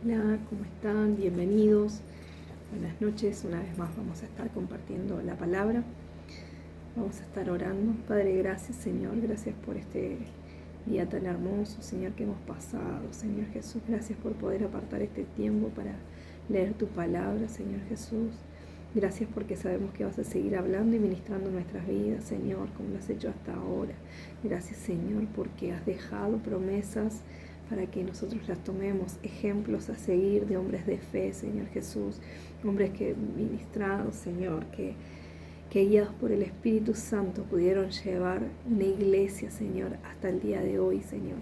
Hola, ¿cómo están? Bienvenidos. Buenas noches. Una vez más vamos a estar compartiendo la palabra. Vamos a estar orando. Padre, gracias, Señor. Gracias por este día tan hermoso, Señor, que hemos pasado. Señor Jesús, gracias por poder apartar este tiempo para leer tu palabra, Señor Jesús. Gracias porque sabemos que vas a seguir hablando y ministrando nuestras vidas, Señor, como lo has hecho hasta ahora. Gracias, Señor, porque has dejado promesas para que nosotros las tomemos, ejemplos a seguir de hombres de fe, Señor Jesús, hombres que ministrados, Señor, que guiados por el Espíritu Santo pudieron llevar una iglesia, Señor, hasta el día de hoy, Señor.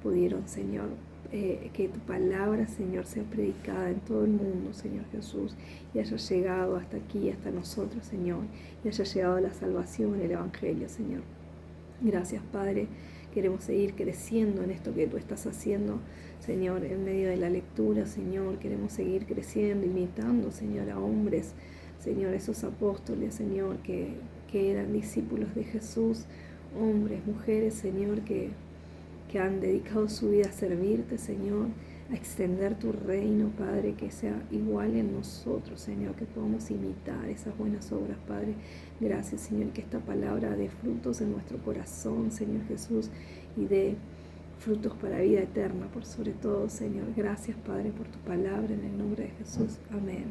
Pudieron, Señor, que tu palabra, Señor, sea predicada en todo el mundo, Señor Jesús, y haya llegado hasta aquí, hasta nosotros, Señor, y haya llegado la salvación, el Evangelio, Señor. Gracias, Padre. Queremos seguir creciendo en esto que tú estás haciendo, Señor, en medio de la lectura, Señor. Queremos seguir creciendo, imitando, Señor, a hombres, Señor, esos apóstoles, Señor, que eran discípulos de Jesús, hombres, mujeres, Señor, que han dedicado su vida a servirte, Señor, a extender tu reino, Padre, que sea igual en nosotros, Señor, que podamos imitar esas buenas obras, Padre. Gracias, Señor, que esta palabra dé frutos en nuestro corazón, Señor Jesús, y dé frutos para vida eterna, por sobre todo, Señor. Gracias, Padre, por tu palabra, en el nombre de Jesús. Amén.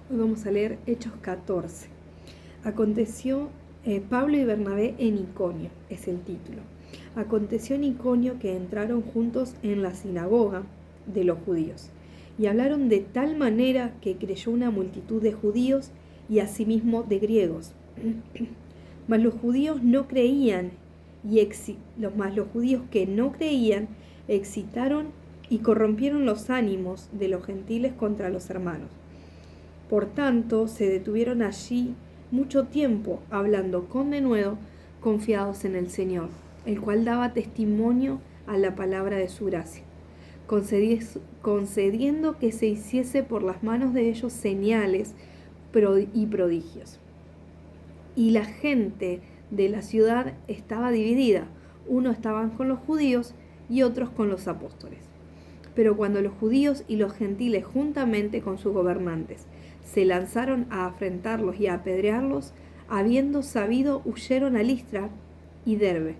Hoy vamos a leer Hechos 14. Aconteció Pablo y Bernabé en Iconio, es el título. Aconteció en Iconio que entraron juntos en la sinagoga de los judíos y hablaron de tal manera que creyó una multitud de judíos y asimismo de griegos. Mas los judíos no creían los judíos que no creían excitaron y corrompieron los ánimos de los gentiles contra los hermanos. Por tanto, se detuvieron allí mucho tiempo, hablando con denuedo, confiados en el Señor, el cual daba testimonio a la palabra de su gracia, concediendo que se hiciese por las manos de ellos señales y prodigios. Y la gente de la ciudad estaba dividida, unos estaban con los judíos y otros con los apóstoles. Pero cuando los judíos y los gentiles, juntamente con sus gobernantes, se lanzaron a afrentarlos y a apedrearlos, habiendo sabido, huyeron a Listra y Derbe,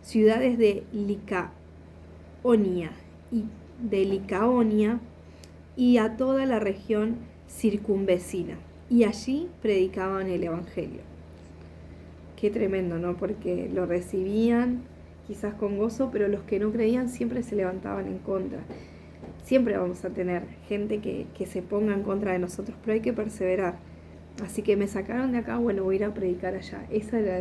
ciudades de Licaonia y a toda la región circunvecina, y allí predicaban el Evangelio. Qué tremendo, ¿no? Porque lo recibían quizás con gozo, pero los que no creían siempre se levantaban en contra. Siempre vamos a tener gente que se ponga en contra de nosotros, pero hay que perseverar. Así que me sacaron de acá, bueno, voy a ir a predicar allá. Esa era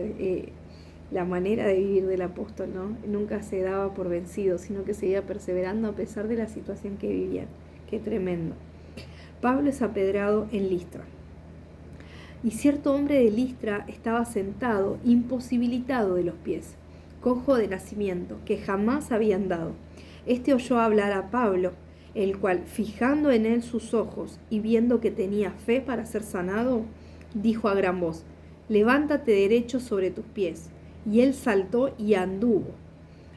la manera de vivir del apóstol, ¿no? Nunca se daba por vencido, sino que seguía perseverando a pesar de la situación que vivían. Qué tremendo. Pablo es apedreado en Listra. Y cierto hombre de Listra estaba sentado, imposibilitado de los pies, cojo de nacimiento, que jamás había andado. Este oyó hablar a Pablo, el cual, fijando en él sus ojos y viendo que tenía fe para ser sanado, dijo a gran voz: levántate derecho sobre tus pies. Y él saltó y anduvo.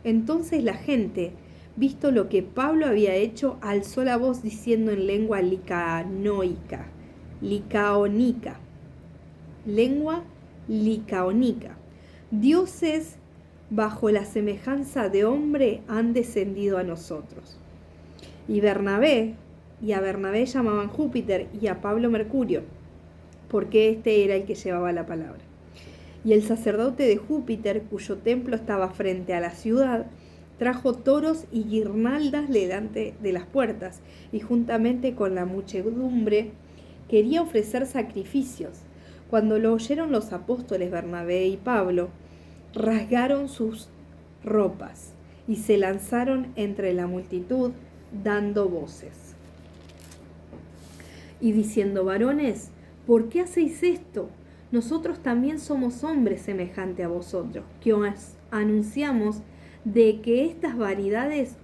Entonces la gente, visto lo que Pablo había hecho, alzó la voz diciendo en lengua licaonica: dioses bajo la semejanza de hombre han descendido a nosotros. Y a Bernabé llamaban Júpiter y a Pablo Mercurio, porque este era el que llevaba la palabra. Y el sacerdote de Júpiter, cuyo templo estaba frente a la ciudad, trajo toros y guirnaldas delante de las puertas, y juntamente con la muchedumbre quería ofrecer sacrificios. Cuando lo oyeron los apóstoles Bernabé y Pablo, rasgaron sus ropas y se lanzaron entre la multitud dando voces y diciendo: varones, ¿por qué hacéis esto? Nosotros también somos hombres semejante a vosotros, que os anunciamos de que estas vanidades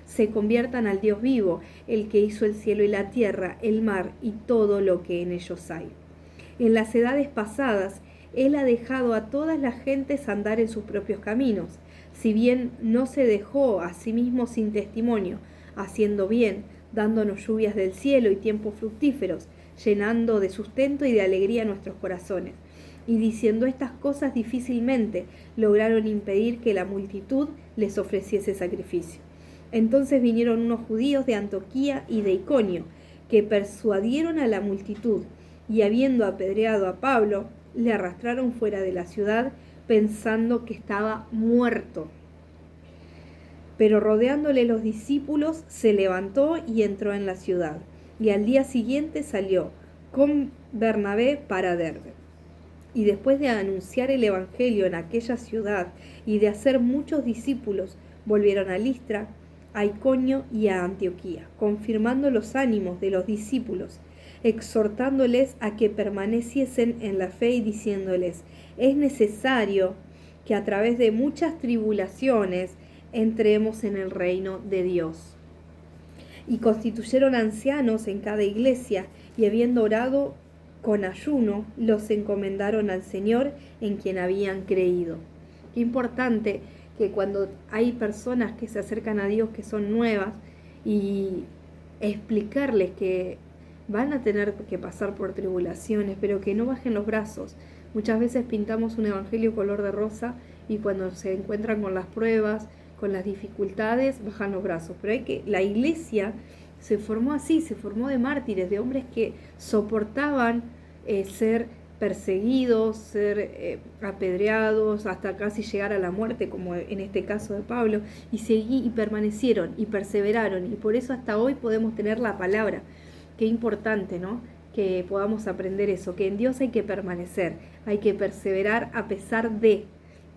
se conviertan al Dios vivo, el que hizo el cielo y la tierra, el mar y todo lo que en ellos hay. En las edades pasadas, Él ha dejado a todas las gentes andar en sus propios caminos, si bien no se dejó a sí mismo sin testimonio, haciendo bien, dándonos lluvias del cielo y tiempos fructíferos, llenando de sustento y de alegría nuestros corazones. Y diciendo estas cosas difícilmente lograron impedir que la multitud les ofreciese sacrificio. Entonces vinieron unos judíos de Antioquía y de Iconio, que persuadieron a la multitud, y habiendo apedreado a Pablo, le arrastraron fuera de la ciudad, pensando que estaba muerto. Pero rodeándole los discípulos, se levantó y entró en la ciudad, y al día siguiente salió con Bernabé para Derbe. Y después de anunciar el evangelio en aquella ciudad y de hacer muchos discípulos, volvieron a Listra, a Iconio y a Antioquía, confirmando los ánimos de los discípulos, exhortándoles a que permaneciesen en la fe y diciéndoles: es necesario que a través de muchas tribulaciones entremos en el reino de Dios. Y constituyeron ancianos en cada iglesia, y habiendo orado con ayuno, los encomendaron al Señor en quien habían creído. Qué importante que cuando hay personas que se acercan a Dios que son nuevas, y explicarles que van a tener que pasar por tribulaciones, pero que no bajen los brazos. Muchas veces pintamos un evangelio color de rosa y cuando se encuentran con las pruebas, con las dificultades, bajan los brazos. Pero la iglesia se formó así, se formó de mártires, de hombres que soportaban ser perseguidos, ser apedreados, hasta casi llegar a la muerte, como en este caso de Pablo, y permanecieron y perseveraron, y por eso hasta hoy podemos tener la palabra. Qué importante, ¿no? Que podamos aprender eso, que en Dios hay que permanecer, hay que perseverar a pesar de,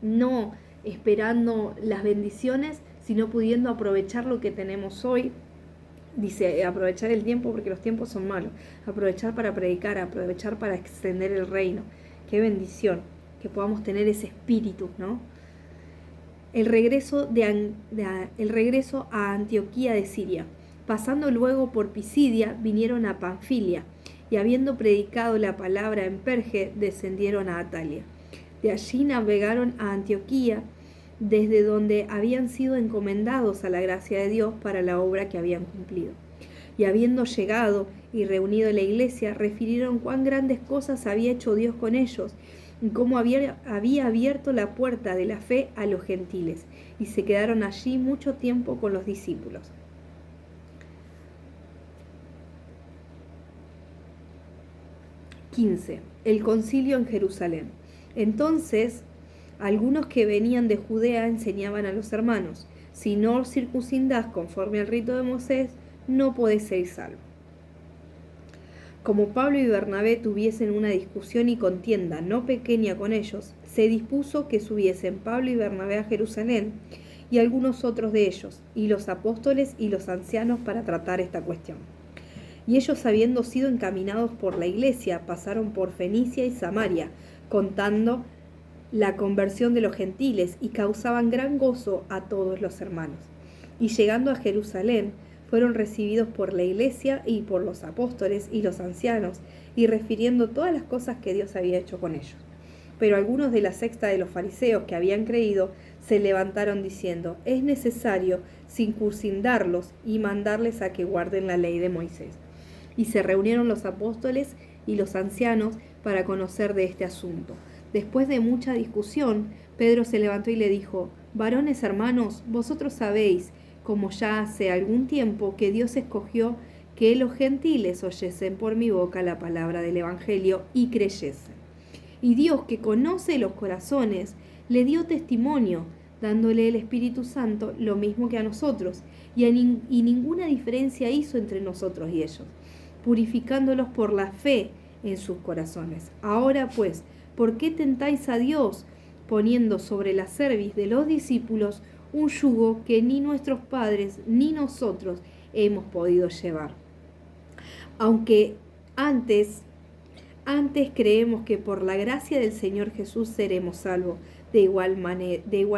no esperando las bendiciones, sino pudiendo aprovechar lo que tenemos hoy. Dice, aprovechar el tiempo porque los tiempos son malos, aprovechar para predicar, aprovechar para extender el reino. Qué bendición que podamos tener ese espíritu, ¿no? El regreso a Antioquía de Siria. Pasando luego por Pisidia, vinieron a Panfilia, y habiendo predicado la palabra en Perge, descendieron a Atalia. De allí navegaron a Antioquía, desde donde habían sido encomendados a la gracia de Dios para la obra que habían cumplido. Y habiendo llegado y reunido la iglesia, refirieron cuán grandes cosas había hecho Dios con ellos, y cómo había abierto la puerta de la fe a los gentiles, y se quedaron allí mucho tiempo con los discípulos. 15. El concilio en Jerusalén. Entonces, algunos que venían de Judea enseñaban a los hermanos: si no os circuncindás conforme al rito de Moisés, no podéis ser salvos. Como Pablo y Bernabé tuviesen una discusión y contienda no pequeña con ellos, se dispuso que subiesen Pablo y Bernabé a Jerusalén, y algunos otros de ellos, y los apóstoles y los ancianos, para tratar esta cuestión. Y ellos, habiendo sido encaminados por la iglesia, pasaron por Fenicia y Samaria, contando la conversión de los gentiles, y causaban gran gozo a todos los hermanos. Y llegando a Jerusalén, fueron recibidos por la iglesia y por los apóstoles y los ancianos, y refiriendo todas las cosas que Dios había hecho con ellos. Pero algunos de la secta de los fariseos que habían creído se levantaron diciendo: es necesario circuncidarlos y mandarles a que guarden la ley de Moisés. Y se reunieron los apóstoles y los ancianos para conocer de este asunto. Después de mucha discusión, Pedro se levantó y le dijo: varones hermanos, vosotros sabéis, como ya hace algún tiempo, que Dios escogió que los gentiles oyesen por mi boca la palabra del Evangelio y creyesen. Y Dios, que conoce los corazones, le dio testimonio, dándole el Espíritu Santo lo mismo que a nosotros, y ninguna diferencia hizo entre nosotros y ellos, purificándolos por la fe en sus corazones. Ahora pues, ¿por qué tentáis a Dios, poniendo sobre la cerviz de los discípulos un yugo que ni nuestros padres ni nosotros hemos podido llevar? Aunque antes creemos que por la gracia del Señor Jesús seremos salvos, de igual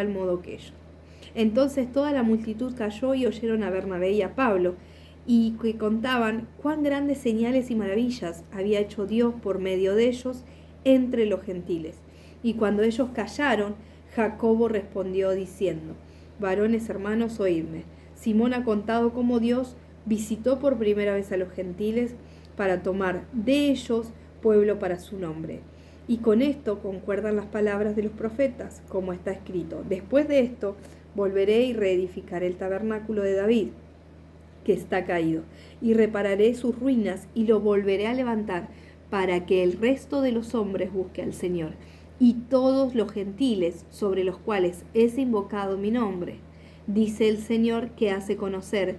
modo que ellos. Entonces toda la multitud cayó y oyeron a Bernabé y a Pablo, y que contaban cuán grandes señales y maravillas había hecho Dios por medio de ellos entre los gentiles. Y cuando ellos callaron, Jacobo respondió diciendo: varones hermanos, oídme. Simón ha contado cómo Dios visitó por primera vez a los gentiles para tomar de ellos pueblo para su nombre. Y con esto concuerdan las palabras de los profetas, como está escrito: después de esto volveré y reedificaré el tabernáculo de David, que está caído, y repararé sus ruinas y lo volveré a levantar, para que el resto de los hombres busque al Señor, y todos los gentiles sobre los cuales es invocado mi nombre. Dice el Señor, que hace conocer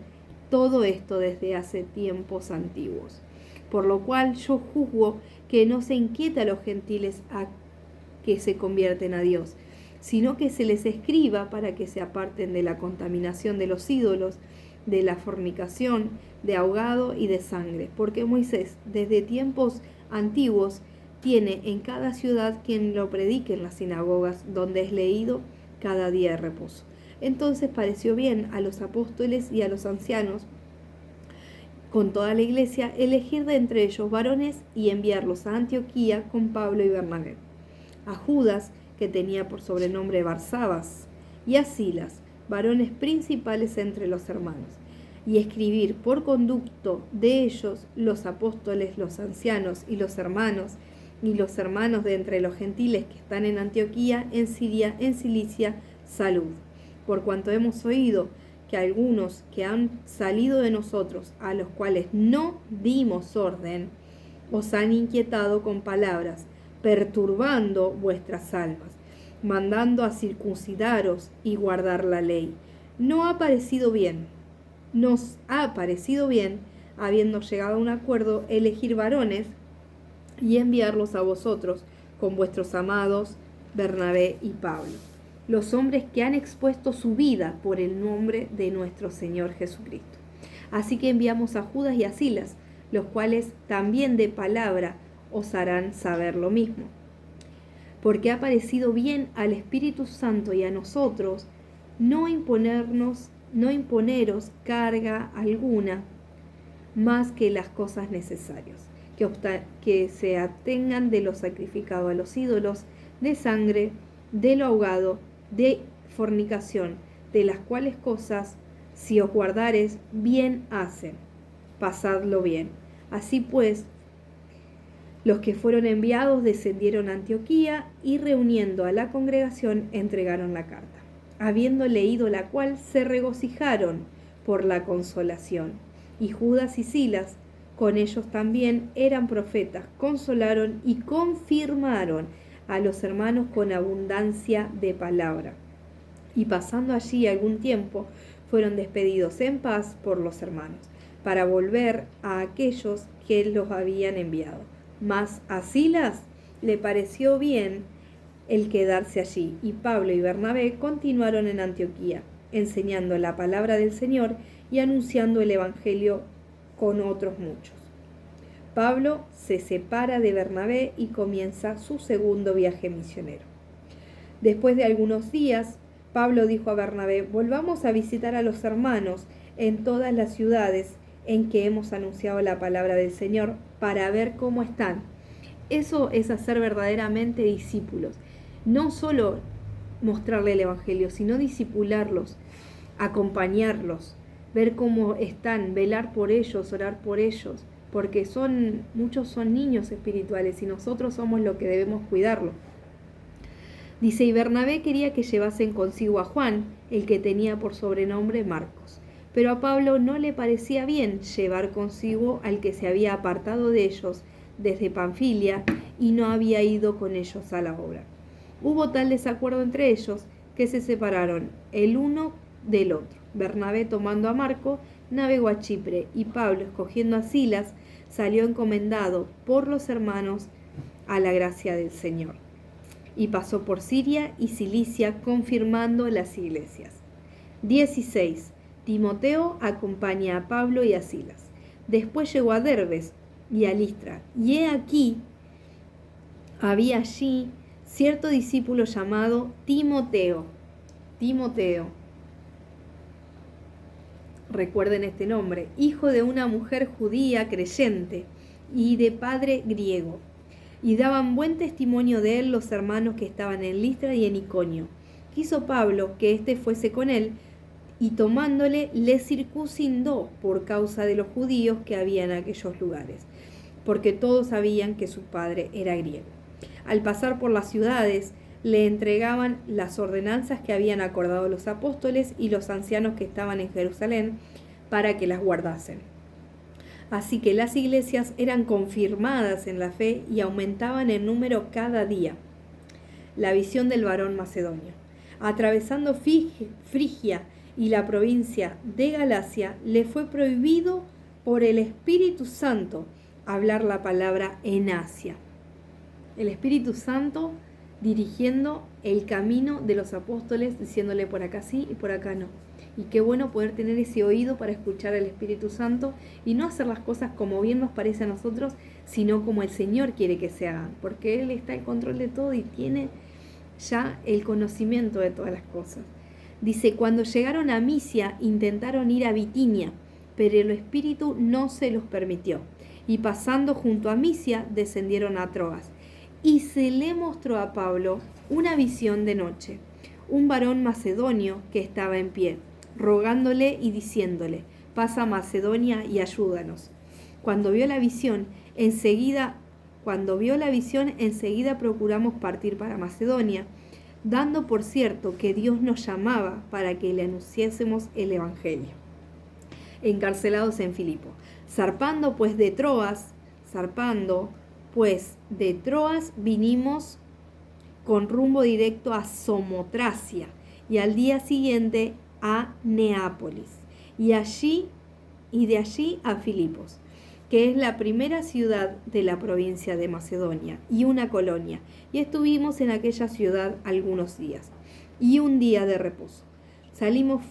todo esto desde hace tiempos antiguos. Por lo cual yo juzgo que no se inquieta a los gentiles a que se convierten a Dios, sino que se les escriba para que se aparten de la contaminación de los ídolos, de la fornicación, de ahogado y de sangre, porque Moisés desde tiempos antiguos tiene en cada ciudad quien lo predique en las sinagogas, donde es leído cada día de reposo. Entonces pareció bien a los apóstoles y a los ancianos, con toda la iglesia, elegir de entre ellos varones y enviarlos a Antioquía con Pablo y Bernabé, a Judas, que tenía por sobrenombre Barsabas, y a Silas, varones principales entre los hermanos, y escribir por conducto de ellos los apóstoles, los ancianos y los hermanos de entre los gentiles que están en Antioquía, en Siria, en Cilicia, salud. Por cuanto hemos oído que algunos que han salido de nosotros, a los cuales no dimos orden, os han inquietado con palabras, perturbando vuestras almas, mandando a circuncidaros y guardar la ley. Nos ha parecido bien, habiendo llegado a un acuerdo, elegir varones y enviarlos a vosotros con vuestros amados Bernabé y Pablo, los hombres que han expuesto su vida por el nombre de nuestro Señor Jesucristo. Así que enviamos a Judas y a Silas, los cuales también de palabra os harán saber lo mismo. Porque ha parecido bien al Espíritu Santo y a nosotros no imponeros carga alguna más que las cosas necesarias, que se atengan de lo sacrificado a los ídolos, de sangre, de lo ahogado, de fornicación, de las cuales cosas, si os guardares, bien hacen, pasadlo bien. Así pues, los que fueron enviados descendieron a Antioquía y, reuniendo a la congregación, entregaron la carta, habiendo leído la cual se regocijaron por la consolación. Y Judas y Silas, con ellos también eran profetas, consolaron y confirmaron a los hermanos con abundancia de palabra. Y pasando allí algún tiempo, fueron despedidos en paz por los hermanos, para volver a aquellos que los habían enviado. Mas a Silas le pareció bien el quedarse allí, y Pablo y Bernabé continuaron en Antioquía, enseñando la palabra del Señor y anunciando el Evangelio con otros muchos. Pablo se separa de Bernabé y comienza su segundo viaje misionero. Después de algunos días, Pablo dijo a Bernabé: volvamos a visitar a los hermanos en todas las ciudades en que hemos anunciado la palabra del Señor, para ver cómo están. Eso es hacer verdaderamente discípulos. No solo mostrarle el Evangelio, sino discipularlos, acompañarlos, ver cómo están, velar por ellos, orar por ellos, porque muchos son niños espirituales y nosotros somos los que debemos cuidarlos. Dice: y Bernabé quería que llevasen consigo a Juan, el que tenía por sobrenombre Marcos. Pero a Pablo no le parecía bien llevar consigo al que se había apartado de ellos desde Panfilia y no había ido con ellos a la obra. Hubo tal desacuerdo entre ellos que se separaron el uno del otro. Bernabé, tomando a Marco, navegó a Chipre, y Pablo, escogiendo a Silas, salió encomendado por los hermanos a la gracia del Señor. Y pasó por Siria y Cilicia, confirmando las iglesias. 16. Timoteo acompaña a Pablo y a Silas. Después llegó a Derbes y a Listra, y he aquí, había allí cierto discípulo llamado Timoteo. Recuerden este nombre: hijo de una mujer judía creyente y de padre griego. Y daban buen testimonio de él los hermanos que estaban en Listra y en Iconio. quiso Pablo que éste fuese con él, y tomándole le circuncidó por causa de los judíos que había en aquellos lugares, porque todos sabían que su padre era griego. Al pasar por las ciudades, le entregaban las ordenanzas que habían acordado los apóstoles y los ancianos que estaban en Jerusalén para que las guardasen. Así que las iglesias eran confirmadas en la fe y aumentaban en número cada día. La visión del varón macedonio. Atravesando Frigia y la provincia de Galacia, le fue prohibido por el Espíritu Santo hablar la palabra en Asia. El Espíritu Santo dirigiendo el camino de los apóstoles, diciéndole por acá sí y por acá no. Y qué bueno poder tener ese oído para escuchar al Espíritu Santo y no hacer las cosas como bien nos parece a nosotros, sino como el Señor quiere que se hagan, porque Él está en control de todo y tiene ya el conocimiento de todas las cosas. Dice, cuando llegaron a Misia, intentaron ir a Bitinia, pero el Espíritu no se los permitió. Y pasando junto a Misia, descendieron a Troas. Y se le mostró a Pablo una visión de noche, un varón macedonio que estaba en pie, rogándole y diciéndole, pasa a Macedonia y ayúdanos. Cuando vio la visión, enseguida procuramos partir para Macedonia, dando por cierto que Dios nos llamaba para que le anunciásemos el Evangelio. Encarcelados en Filipo. Zarpando pues de Troas, vinimos con rumbo directo a Samotracia y al día siguiente a Neápolis y de allí a Filipos, que es la primera ciudad de la provincia de Macedonia y una colonia, y estuvimos en aquella ciudad algunos días y un día de reposo. Salimos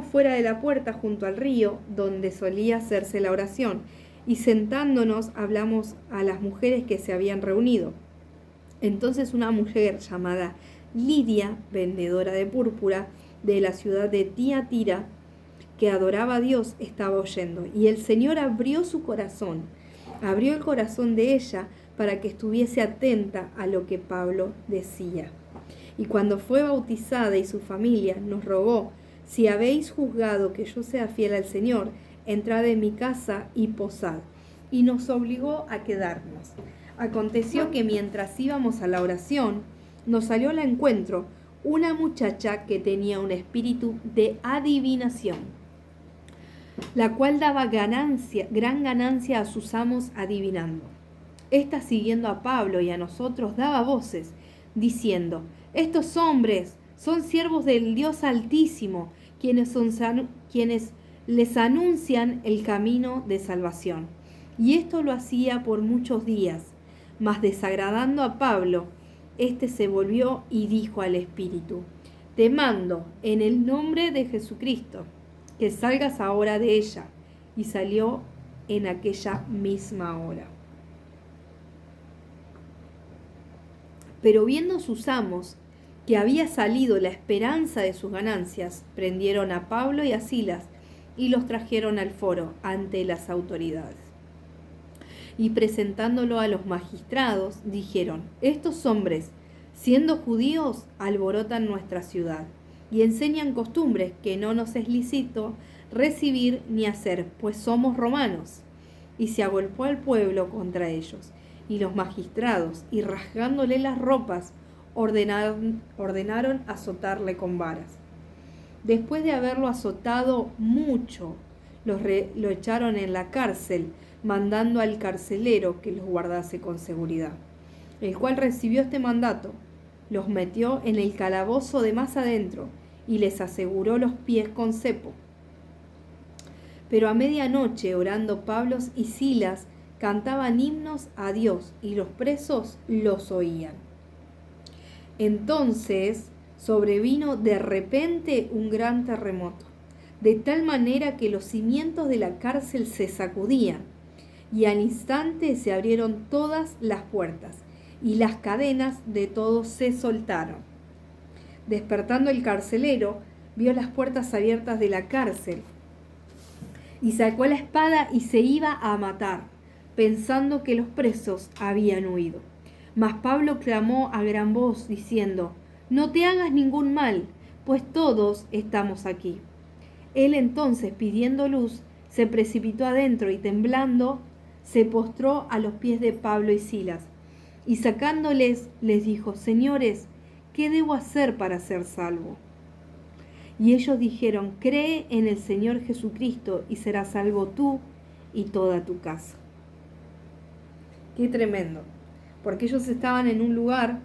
fuera de la puerta junto al río donde solía hacerse la oración, y sentándonos hablamos a las mujeres que se habían reunido. Entonces una mujer llamada Lidia, vendedora de púrpura de la ciudad de Tiatira, que adoraba a Dios, estaba oyendo, y el Señor abrió el corazón de ella para que estuviese atenta a lo que Pablo decía. Y cuando fue bautizada y su familia, nos rogó, si habéis juzgado que yo sea fiel al Señor, entrad en mi casa y posad. Y nos obligó a quedarnos. Aconteció que mientras íbamos a la oración, nos salió al encuentro una muchacha que tenía un espíritu de adivinación, la cual daba gran ganancia a sus amos adivinando. Esta, siguiendo a Pablo y a nosotros, daba voces, diciendo, estos hombres son siervos del Dios Altísimo, quienes les anuncian el camino de salvación. Y esto lo hacía por muchos días, mas desagradando a Pablo, éste se volvió y dijo al espíritu, te mando en el nombre de Jesucristo, que salgas ahora de ella. Y salió en aquella misma hora. Pero viendo sus amos que había salido la esperanza de sus ganancias, prendieron a Pablo y a Silas y los trajeron al foro ante las autoridades. Y presentándolo a los magistrados, dijeron, estos hombres, siendo judíos, alborotan nuestra ciudad y enseñan costumbres que no nos es lícito recibir ni hacer, pues somos romanos. Y se agolpó al pueblo contra ellos, y los magistrados, y rasgándole las ropas, ordenaron azotarle con varas. Después de haberlo azotado mucho, lo echaron en la cárcel, mandando al carcelero que los guardase con seguridad, el cual recibió este mandato, los metió en el calabozo de más adentro y les aseguró los pies con cepo. Pero a medianoche, orando Pablo y Silas, cantaban himnos a Dios y los presos los oían. Entonces sobrevino de repente un gran terremoto, de tal manera que los cimientos de la cárcel se sacudían, y al instante se abrieron todas las puertas, y las cadenas de todos se soltaron. Despertando el carcelero, vio las puertas abiertas de la cárcel, y sacó la espada y se iba a matar, pensando que los presos habían huido. Mas Pablo clamó a gran voz, diciendo: no te hagas ningún mal, pues todos estamos aquí. Él entonces, pidiendo luz, se precipitó adentro y temblando, se postró a los pies de Pablo y Silas. Y sacándoles, les dijo: señores, ¿qué debo hacer para ser salvo? Y ellos dijeron: cree en el Señor Jesucristo y serás salvo tú y toda tu casa. Qué tremendo, porque ellos estaban en un lugar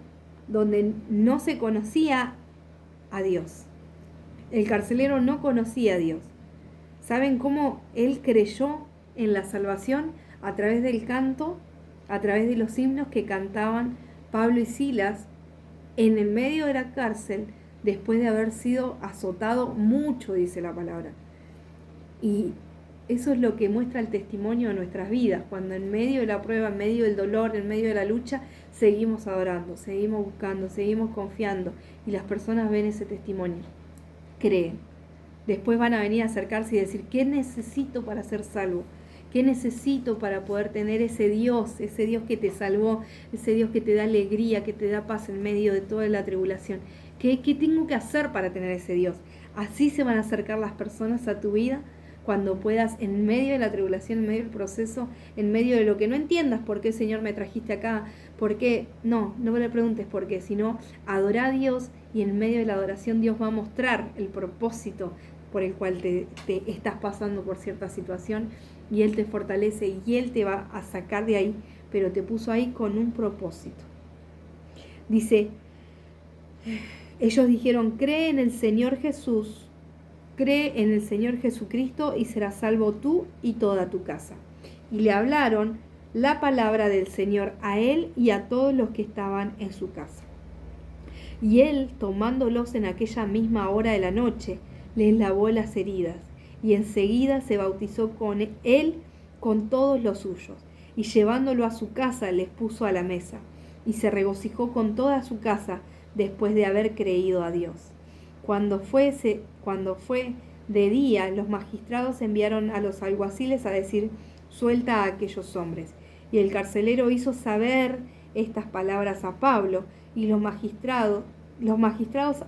donde no se conocía a Dios. El carcelero no conocía a Dios. ¿Saben cómo él creyó en la salvación? A través del canto, a través de los himnos que cantaban Pablo y Silas en el medio de la cárcel, después de haber sido azotado mucho, dice la palabra. Y eso es lo que muestra el testimonio de nuestras vidas, cuando en medio de la prueba, en medio del dolor, en medio de la lucha, seguimos adorando, seguimos buscando, seguimos confiando, y las personas ven ese testimonio, creen. Después van a venir a acercarse y decir: ¿qué necesito para ser salvo? ¿Qué necesito para poder tener ese Dios que te salvó, ese Dios que te da alegría, que te da paz en medio de toda la tribulación? ¿Qué tengo que hacer para tener ese Dios? Así se van a acercar las personas a tu vida cuando puedas, en medio de la tribulación, en medio del proceso, en medio de lo que no entiendas, por qué, Señor, me trajiste acá, por qué, no me le preguntes por qué, sino adora a Dios, y en medio de la adoración Dios va a mostrar el propósito por el cual te estás pasando por cierta situación, y Él te fortalece y Él te va a sacar de ahí, pero te puso ahí con un propósito. Dice, ellos dijeron: cree en el Señor Jesús, cree en el Señor Jesucristo y serás salvo tú y toda tu casa. Y le hablaron la palabra del Señor a él y a todos los que estaban en su casa. Y él, tomándolos en aquella misma hora de la noche, les lavó las heridas, y enseguida se bautizó con él con todos los suyos, y llevándolo a su casa les puso a la mesa, y se regocijó con toda su casa después de haber creído a Dios. Cuando fue de día, los magistrados enviaron a los alguaciles a decir: suelta a aquellos hombres. Y el carcelero hizo saber estas palabras a Pablo, y los magistrados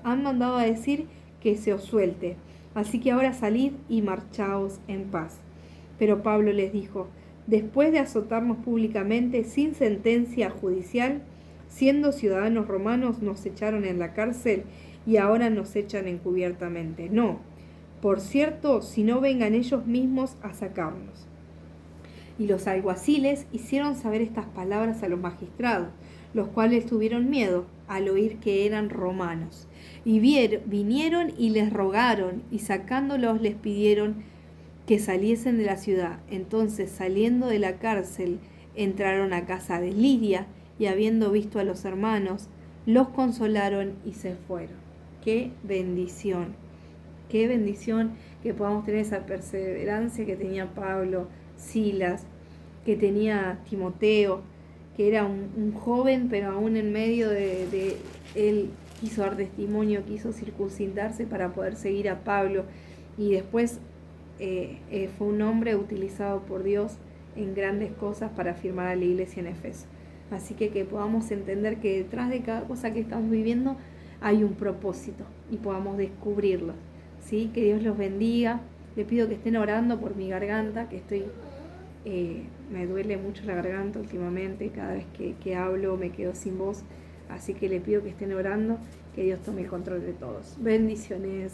han mandado a decir que se os suelte. Así que ahora salid y marchaos en paz. Pero Pablo les dijo: después de azotarnos públicamente sin sentencia judicial, siendo ciudadanos romanos, nos echaron en la cárcel y ahora nos echan encubiertamente. No, por cierto, si no vengan ellos mismos a sacarnos. Y los alguaciles hicieron saber estas palabras a los magistrados, los cuales tuvieron miedo al oír que eran romanos. Y vinieron y les rogaron, y sacándolos les pidieron que saliesen de la ciudad. Entonces, saliendo de la cárcel, entraron a casa de Lidia, y habiendo visto a los hermanos, los consolaron y se fueron. ¡Qué bendición! ¡Qué bendición que podamos tener esa perseverancia que tenía Pablo, Silas, que tenía Timoteo, que era un joven, pero aún en medio de él quiso dar testimonio, quiso circuncidarse para poder seguir a Pablo, y después fue un hombre utilizado por Dios en grandes cosas para firmar a la iglesia en Efeso. Así que podamos entender que detrás de cada cosa que estamos viviendo hay un propósito y podamos descubrirlo, ¿sí? Que Dios los bendiga. Le pido que estén orando por mi garganta, que me duele mucho la garganta últimamente, cada vez que hablo me quedo sin voz, así que le pido que estén orando, que Dios tome el control de todos. Bendiciones.